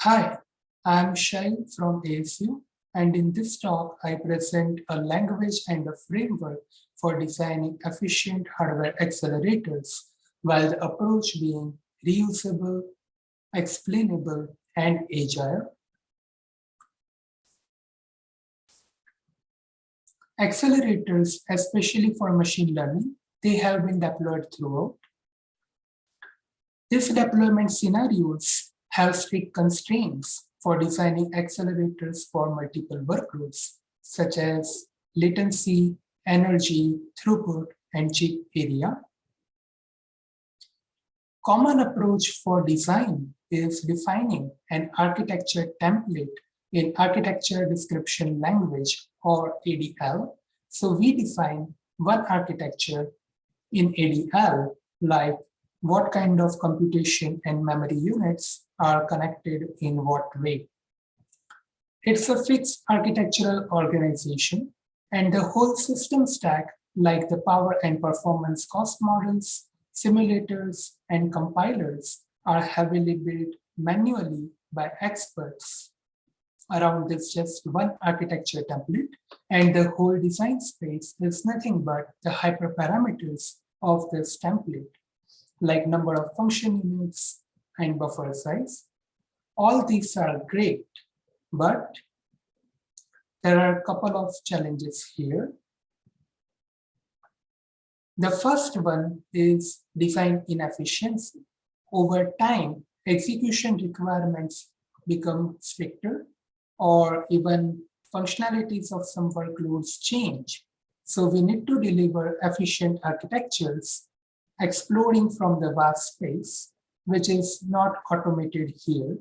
Hi, I'm Shai from ASU, and in this talk, I present a language and a framework for designing efficient hardware accelerators, while the approach being reusable, explainable, and agile. Accelerators, especially for machine learning, they have been deployed throughout. These deployment scenarios have strict constraints for designing accelerators for multiple workloads, such as latency, energy, throughput, and chip area. Common approach for design is defining an architecture template in Architecture Description Language, or ADL. So we define one architecture in ADL, like what kind of computation and memory units are connected in what way. It's a fixed architectural organization, and the whole system stack, like the power and performance cost models, simulators, and compilers, are heavily built manually by experts around this just one architecture template, and the whole design space is nothing but the hyperparameters of this template, like number of function units and buffer size. All these are great, but there are a couple of challenges here. The first one is design inefficiency. Over time, execution requirements become stricter, or even functionalities of some workloads change. So we need to deliver efficient architectures exploring from the vast space, which is not automated here.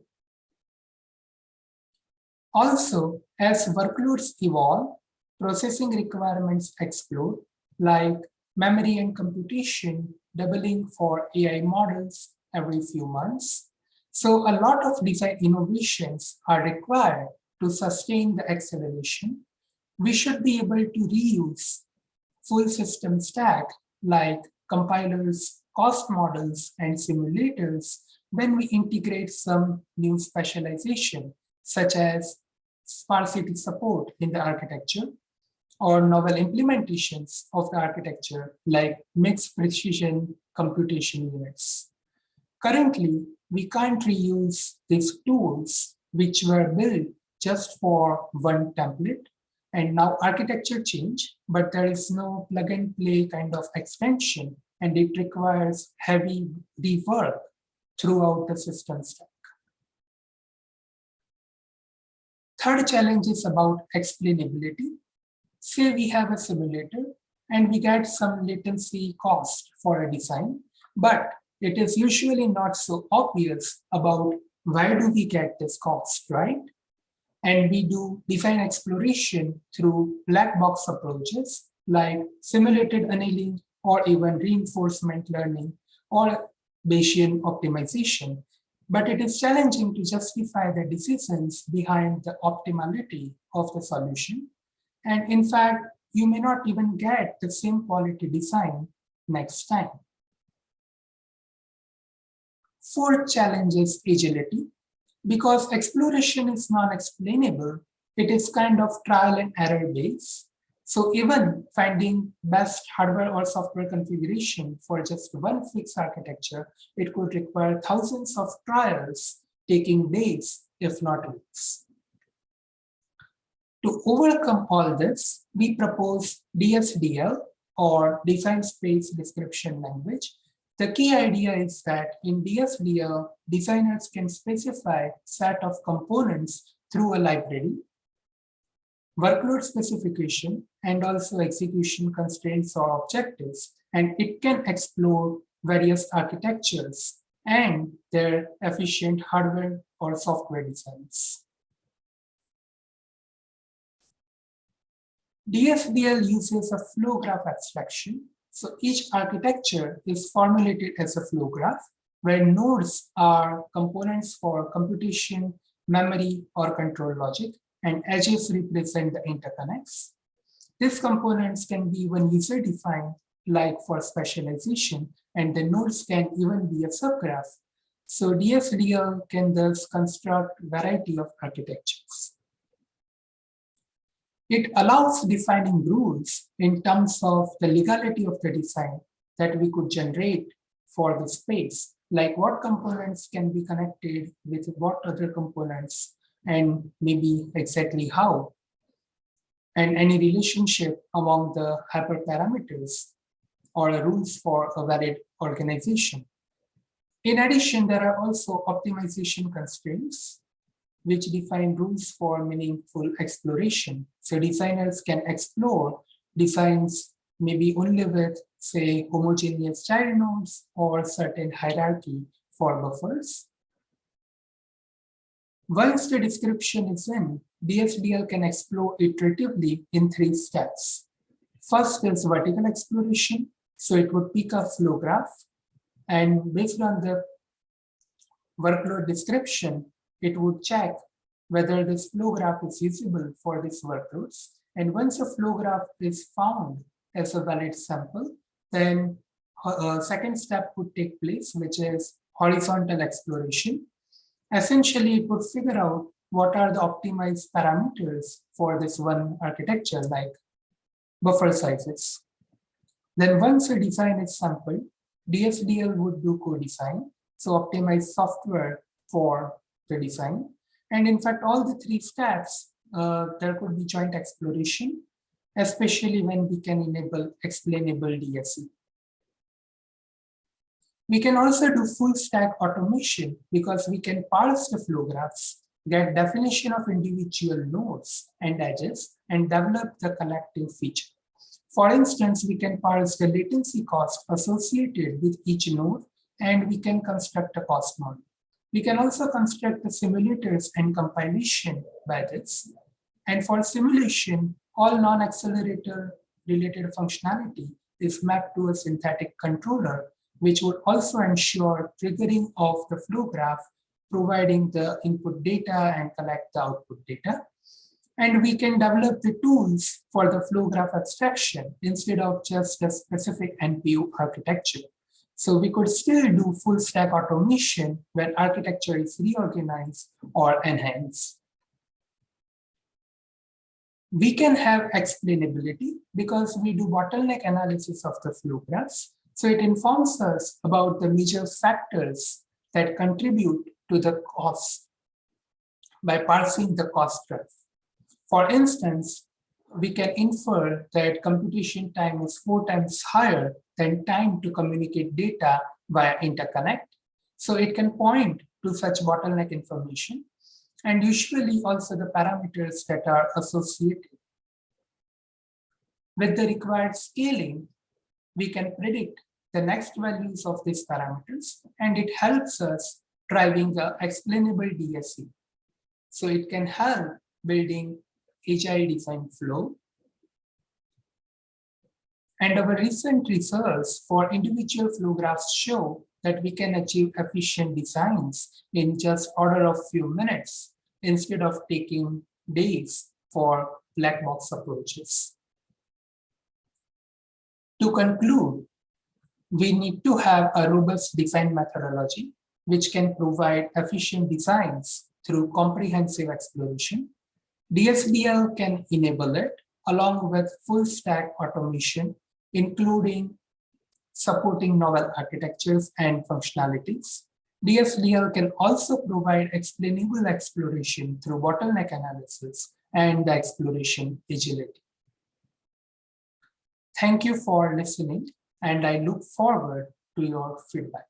Also, as workloads evolve, processing requirements explode, like memory and computation doubling for AI models every few months. So a lot of design innovations are required to sustain the acceleration. We should be able to reuse full system stack like compilers, cost models, and simulators when we integrate some new specialization, such as sparsity support in the architecture, or novel implementations of the architecture like mixed precision computation units. Currently, we can't reuse these tools which were built just for one template, and now architecture change, but there is no plug and play kind of extension, and it requires heavy rework throughout the system stack. Third challenge is about explainability. Say we have a simulator and we get some latency cost for a design, but it is usually not so obvious about why do we get this cost, right? And we do design exploration through black box approaches like simulated annealing or even reinforcement learning or Bayesian optimization. But it is challenging to justify the decisions behind the optimality of the solution. And in fact, you may not even get the same quality design next time. Fourth challenge is agility. Because exploration is non-explainable, it is kind of trial and error based. So even finding best hardware or software configuration for just one fixed architecture, it could require thousands of trials, taking days, if not weeks. To overcome all this, we propose DSDL, or Design Space Description Language. The key idea is that in DSDL, designers can specify a set of components through a library, workload specification, and also execution constraints or objectives, and it can explore various architectures and their efficient hardware or software designs. DSDL uses a flow graph abstraction. So each architecture is formulated as a flow graph where nodes are components for computation, memory, or control logic, and edges represent the interconnects. These components can be even user-defined, like for specialization, and the nodes can even be a subgraph So DSDL can thus construct variety of architectures. It allows defining rules in terms of the legality of the design that we could generate for the space, like what components can be connected with what other components, and maybe exactly how, and any relationship among the hyperparameters or rules for a valid organization. In addition, there are also optimization constraints, which define rules for meaningful exploration. So designers can explore designs maybe only with, say, homogeneous child nodes or certain hierarchy for buffers. Once the description is in, DSDL can explore iteratively in 3 steps. First is vertical exploration. So it would pick a flow graph, and based on the workload description, it would check whether this flow graph is usable for these workloads. And once a flow graph is found as a valid sample, then a second step would take place, which is horizontal exploration. Essentially, it would figure out what are the optimized parameters for this one architecture, like buffer sizes. Then once a design is sampled, DSDL would do co-design, so optimize software for the design. And in fact, all the 3 steps, there could be joint exploration, especially when we can enable explainable DSE. We can also do full stack automation because we can parse the flow graphs, get definition of individual nodes and edges, and develop the collective feature. For instance, we can parse the latency cost associated with each node, and we can construct a cost model. We can also construct the simulators and compilation badges. And for simulation, all non-accelerator related functionality is mapped to a synthetic controller, which would also ensure triggering of the flow graph, providing the input data and collect the output data. And we can develop the tools for the flow graph abstraction instead of just a specific NPU architecture. So we could still do full stack automation when architecture is reorganized or enhanced. We can have explainability because we do bottleneck analysis of the flow graphs. So it informs us about the major factors that contribute to the cost by parsing the cost graph. For instance, we can infer that computation time is 4 times higher than time to communicate data via interconnect. So it can point to such bottleneck information, and usually also the parameters that are associated. With the required scaling, we can predict the next values of these parameters, and it helps us driving the explainable DSE. So it can help building Agile design flow. And our recent results for individual flow graphs show that we can achieve efficient designs in just order of few minutes instead of taking days for black box approaches. To conclude, we need to have a robust design methodology which can provide efficient designs through comprehensive exploration. DSDL can enable it along with full stack automation, including supporting novel architectures and functionalities. DSDL can also provide explainable exploration through bottleneck analysis and the exploration agility. Thank you for listening, and I look forward to your feedback.